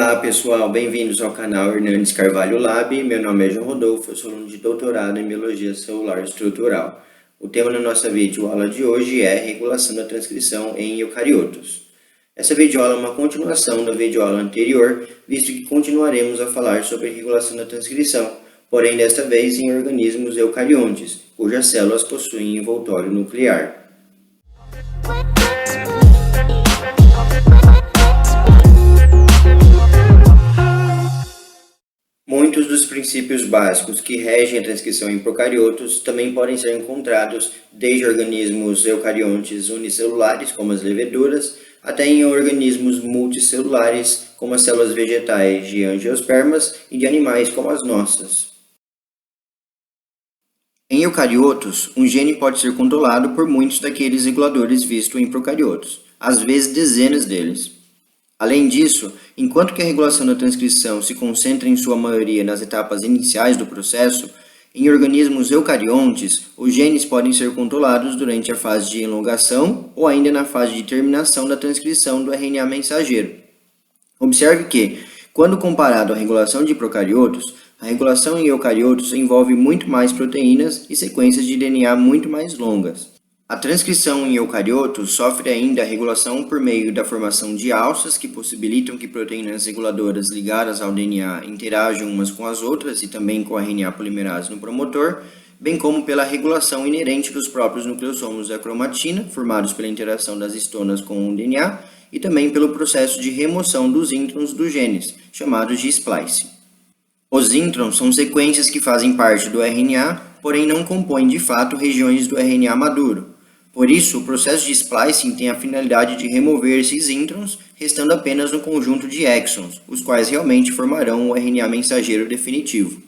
Olá pessoal, bem-vindos ao canal Hernandes Carvalho Lab. Meu nome é João Rodolfo, eu sou aluno de doutorado em Biologia Celular Estrutural. O tema da nossa videoaula de hoje é regulação da transcrição em eucariotos. Essa videoaula é uma continuação da videoaula anterior, visto que continuaremos a falar sobre regulação da transcrição, porém desta vez em organismos eucariontes, cujas células possuem envoltório nuclear. Muitos dos princípios básicos que regem a transcrição em procariotos também podem ser encontrados desde organismos eucariontes unicelulares, como as leveduras, até em organismos multicelulares, como as células vegetais de angiospermas e de animais como as nossas. Em eucariotos, um gene pode ser controlado por muitos daqueles reguladores vistos em procariotos, às vezes dezenas deles. Além disso, enquanto que a regulação da transcrição se concentra em sua maioria nas etapas iniciais do processo, em organismos eucariontes, os genes podem ser controlados durante a fase de elongação ou ainda na fase de terminação da transcrição do RNA mensageiro. Observe que, quando comparado à regulação de procariotos, a regulação em eucariotos envolve muito mais proteínas e sequências de DNA muito mais longas. A transcrição em eucariotos sofre ainda a regulação por meio da formação de alças que possibilitam que proteínas reguladoras ligadas ao DNA interajam umas com as outras e também com a RNA polimerase no promotor, bem como pela regulação inerente dos próprios nucleossomos da cromatina, formados pela interação das histonas com o DNA, e também pelo processo de remoção dos introns dos genes, chamados de splice. Os introns são sequências que fazem parte do RNA, porém não compõem de fato regiões do RNA maduro. Por isso, o processo de splicing tem a finalidade de remover esses introns, restando apenas um conjunto de exons, os quais realmente formarão o RNA mensageiro definitivo.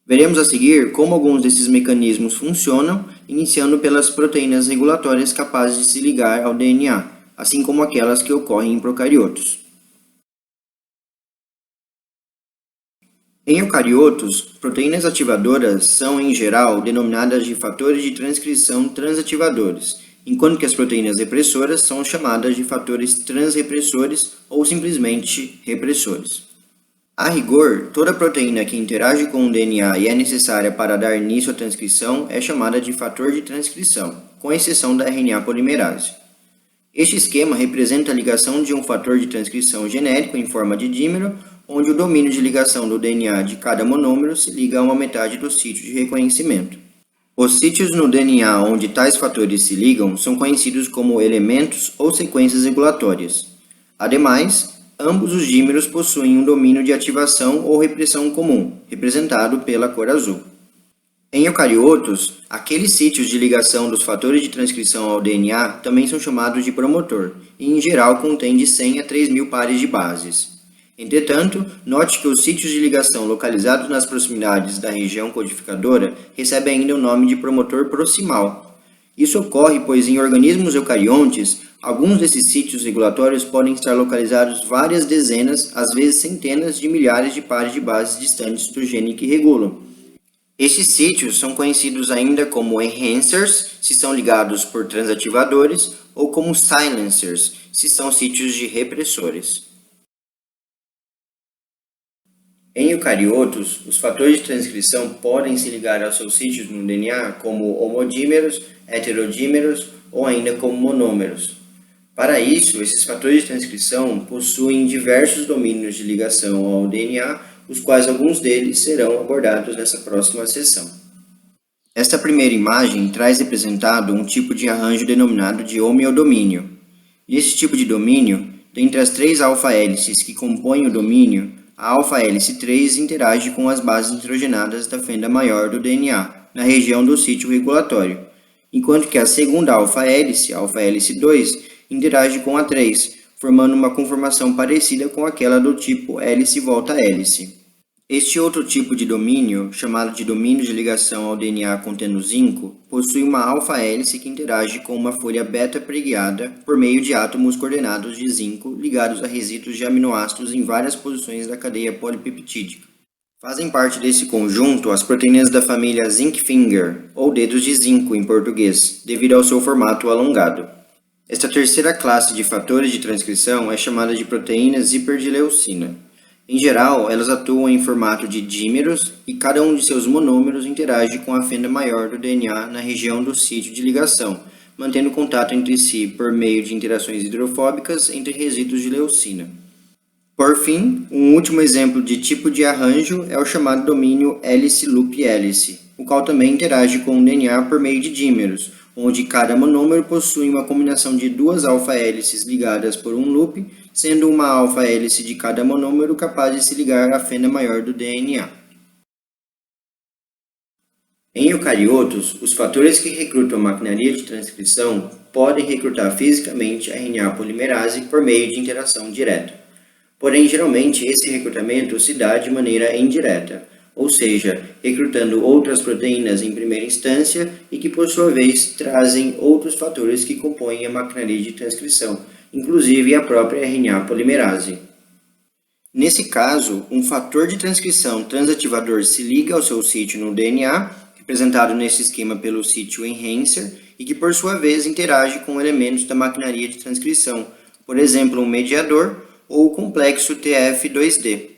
Veremos a seguir como alguns desses mecanismos funcionam, iniciando pelas proteínas regulatórias capazes de se ligar ao DNA, assim como aquelas que ocorrem em procariotos. Em eucariotos, proteínas ativadoras são, em geral, denominadas de fatores de transcrição transativadores, enquanto que as proteínas repressoras são chamadas de fatores transrepressores ou simplesmente repressores. A rigor, toda proteína que interage com o DNA e é necessária para dar início à transcrição é chamada de fator de transcrição, com exceção da RNA polimerase. Este esquema representa a ligação de um fator de transcrição genérico em forma de dímero, onde o domínio de ligação do DNA de cada monômero se liga a uma metade do sítio de reconhecimento. Os sítios no DNA onde tais fatores se ligam são conhecidos como elementos ou sequências regulatórias. Ademais, ambos os dímeros possuem um domínio de ativação ou repressão comum, representado pela cor azul. Em eucariotos, aqueles sítios de ligação dos fatores de transcrição ao DNA também são chamados de promotor, e em geral contêm de 100 a 3.000 pares de bases. Entretanto, note que os sítios de ligação localizados nas proximidades da região codificadora recebem ainda o nome de promotor proximal. Isso ocorre pois em organismos eucariontes, alguns desses sítios regulatórios podem estar localizados várias dezenas, às vezes centenas de milhares de pares de bases distantes do gene que regulam. Estes sítios são conhecidos ainda como enhancers, se são ligados por transativadores, ou como silencers, se são sítios de repressores. Em eucariotos, os fatores de transcrição podem se ligar aos seus sítios no DNA como homodímeros, heterodímeros ou ainda como monômeros. Para isso, esses fatores de transcrição possuem diversos domínios de ligação ao DNA, os quais alguns deles serão abordados nessa próxima sessão. Esta primeira imagem traz representado um tipo de arranjo denominado de homeodomínio. Nesse tipo de domínio, dentre as 3 alfa-hélices que compõem o domínio, a alfa-hélice 3 interage com as bases nitrogenadas da fenda maior do DNA, na região do sítio regulatório, enquanto que a segunda alfa-hélice, a alfa-hélice 2, interage com a 3, formando uma conformação parecida com aquela do tipo hélice volta hélice. Este outro tipo de domínio, chamado de domínio de ligação ao DNA contendo zinco, possui uma alfa-hélice que interage com uma folha beta preguiada por meio de átomos coordenados de zinco ligados a resíduos de aminoácidos em várias posições da cadeia polipeptídica. Fazem parte desse conjunto as proteínas da família zinc finger, ou dedos de zinco em português, devido ao seu formato alongado. Esta terceira classe de fatores de transcrição é chamada de proteínas hiperdileucina. Em geral, elas atuam em formato de dímeros e cada um de seus monômeros interage com a fenda maior do DNA na região do sítio de ligação, mantendo contato entre si por meio de interações hidrofóbicas entre resíduos de leucina. Por fim, um último exemplo de tipo de arranjo é o chamado domínio hélice-loop-hélice, o qual também interage com o DNA por meio de dímeros, onde cada monômero possui uma combinação de duas alfa-hélices ligadas por um loop, sendo uma alfa-hélice de cada monômero capaz de se ligar à fenda maior do DNA. Em eucariotos, os fatores que recrutam a maquinaria de transcrição podem recrutar fisicamente a RNA polimerase por meio de interação direta. Porém, geralmente, esse recrutamento se dá de maneira indireta, ou seja, recrutando outras proteínas em primeira instância e que, por sua vez, trazem outros fatores que compõem a maquinaria de transcrição, inclusive a própria RNA polimerase. Nesse caso, um fator de transcrição transativador se liga ao seu sítio no DNA, representado nesse esquema pelo sítio enhancer, e que, por sua vez, interage com elementos da maquinaria de transcrição, por exemplo, um mediador, ou o complexo TF2D.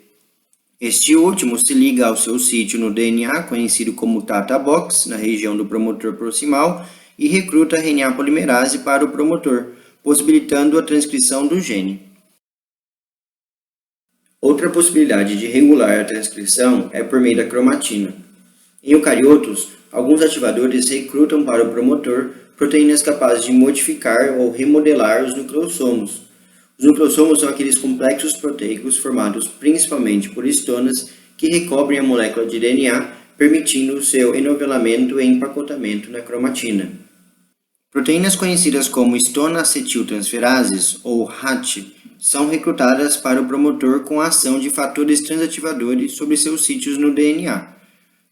Este último se liga ao seu sítio no DNA, conhecido como Tata Box, na região do promotor proximal, e recruta a RNA polimerase para o promotor, possibilitando a transcrição do gene. Outra possibilidade de regular a transcrição é por meio da cromatina. Em eucariotos, alguns ativadores recrutam para o promotor proteínas capazes de modificar ou remodelar os nucleossomos. Os nucleossomos são aqueles complexos proteicos formados principalmente por histonas que recobrem a molécula de DNA, permitindo o seu enovelamento e empacotamento na cromatina. Proteínas conhecidas como histona-acetiltransferases, ou HAT, são recrutadas para o promotor com a ação de fatores transativadores sobre seus sítios no DNA.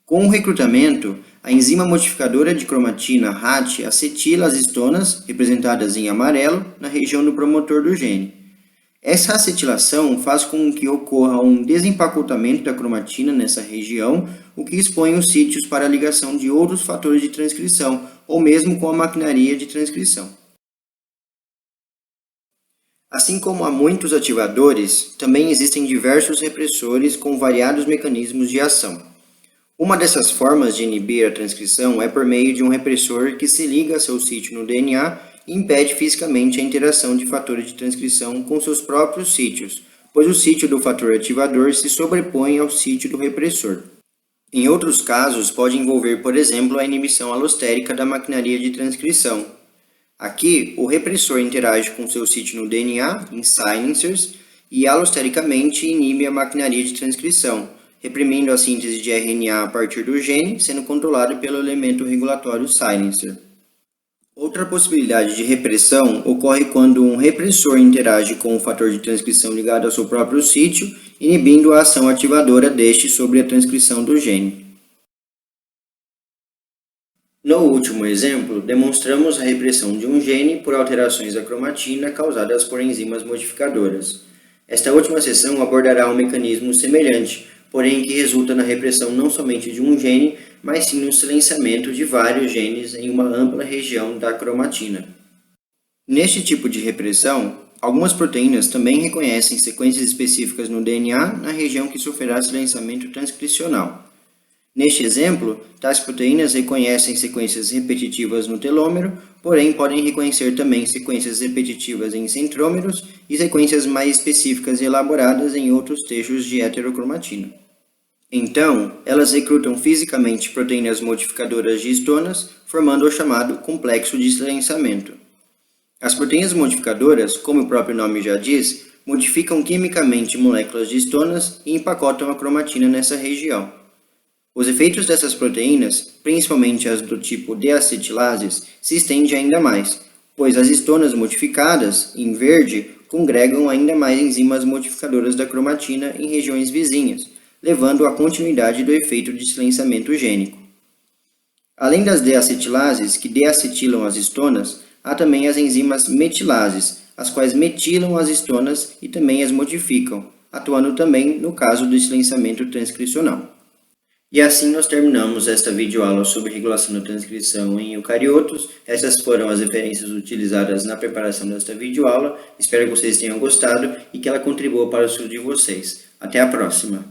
Com o recrutamento, a enzima modificadora de cromatina HAT acetila as histonas, representadas em amarelo, na região do promotor do gene. Essa acetilação faz com que ocorra um desempacotamento da cromatina nessa região, o que expõe os sítios para a ligação de outros fatores de transcrição, ou mesmo com a maquinaria de transcrição. Assim como há muitos ativadores, também existem diversos repressores com variados mecanismos de ação. Uma dessas formas de inibir a transcrição é por meio de um repressor que se liga a seu sítio no DNA e impede fisicamente a interação de fatores de transcrição com seus próprios sítios, pois o sítio do fator ativador se sobrepõe ao sítio do repressor. Em outros casos, pode envolver, por exemplo, a inibição alostérica da maquinaria de transcrição. Aqui, o repressor interage com seu sítio no DNA, em silencers, e alostericamente inibe a maquinaria de transcrição, reprimindo a síntese de RNA a partir do gene, sendo controlado pelo elemento regulatório silencer. Outra possibilidade de repressão ocorre quando um repressor interage com um fator de transcrição ligado ao seu próprio sítio, inibindo a ação ativadora deste sobre a transcrição do gene. No último exemplo, demonstramos a repressão de um gene por alterações da cromatina causadas por enzimas modificadoras. Esta última sessão abordará um mecanismo semelhante, porém que resulta na repressão não somente de um gene, mas sim no silenciamento de vários genes em uma ampla região da cromatina. Neste tipo de repressão, algumas proteínas também reconhecem sequências específicas no DNA na região que sofrerá silenciamento transcricional. Neste exemplo, tais proteínas reconhecem sequências repetitivas no telômero, porém podem reconhecer também sequências repetitivas em centrômeros e sequências mais específicas e elaboradas em outros trechos de heterocromatina. Então, elas recrutam fisicamente proteínas modificadoras de histonas, formando o chamado complexo de silenciamento. As proteínas modificadoras, como o próprio nome já diz, modificam quimicamente moléculas de histonas e empacotam a cromatina nessa região. Os efeitos dessas proteínas, principalmente as do tipo deacetilases, se estendem ainda mais, pois as histonas modificadas, em verde, congregam ainda mais enzimas modificadoras da cromatina em regiões vizinhas, levando à continuidade do efeito de silenciamento gênico. Além das deacetilases, que deacetilam as histonas, há também as enzimas metilases, as quais metilam as histonas e também as modificam, atuando também no caso do silenciamento transcricional. E assim nós terminamos esta videoaula sobre regulação da transcrição em eucariotos. Essas foram as referências utilizadas na preparação desta videoaula. Espero que vocês tenham gostado e que ela contribua para o estudo de vocês. Até a próxima!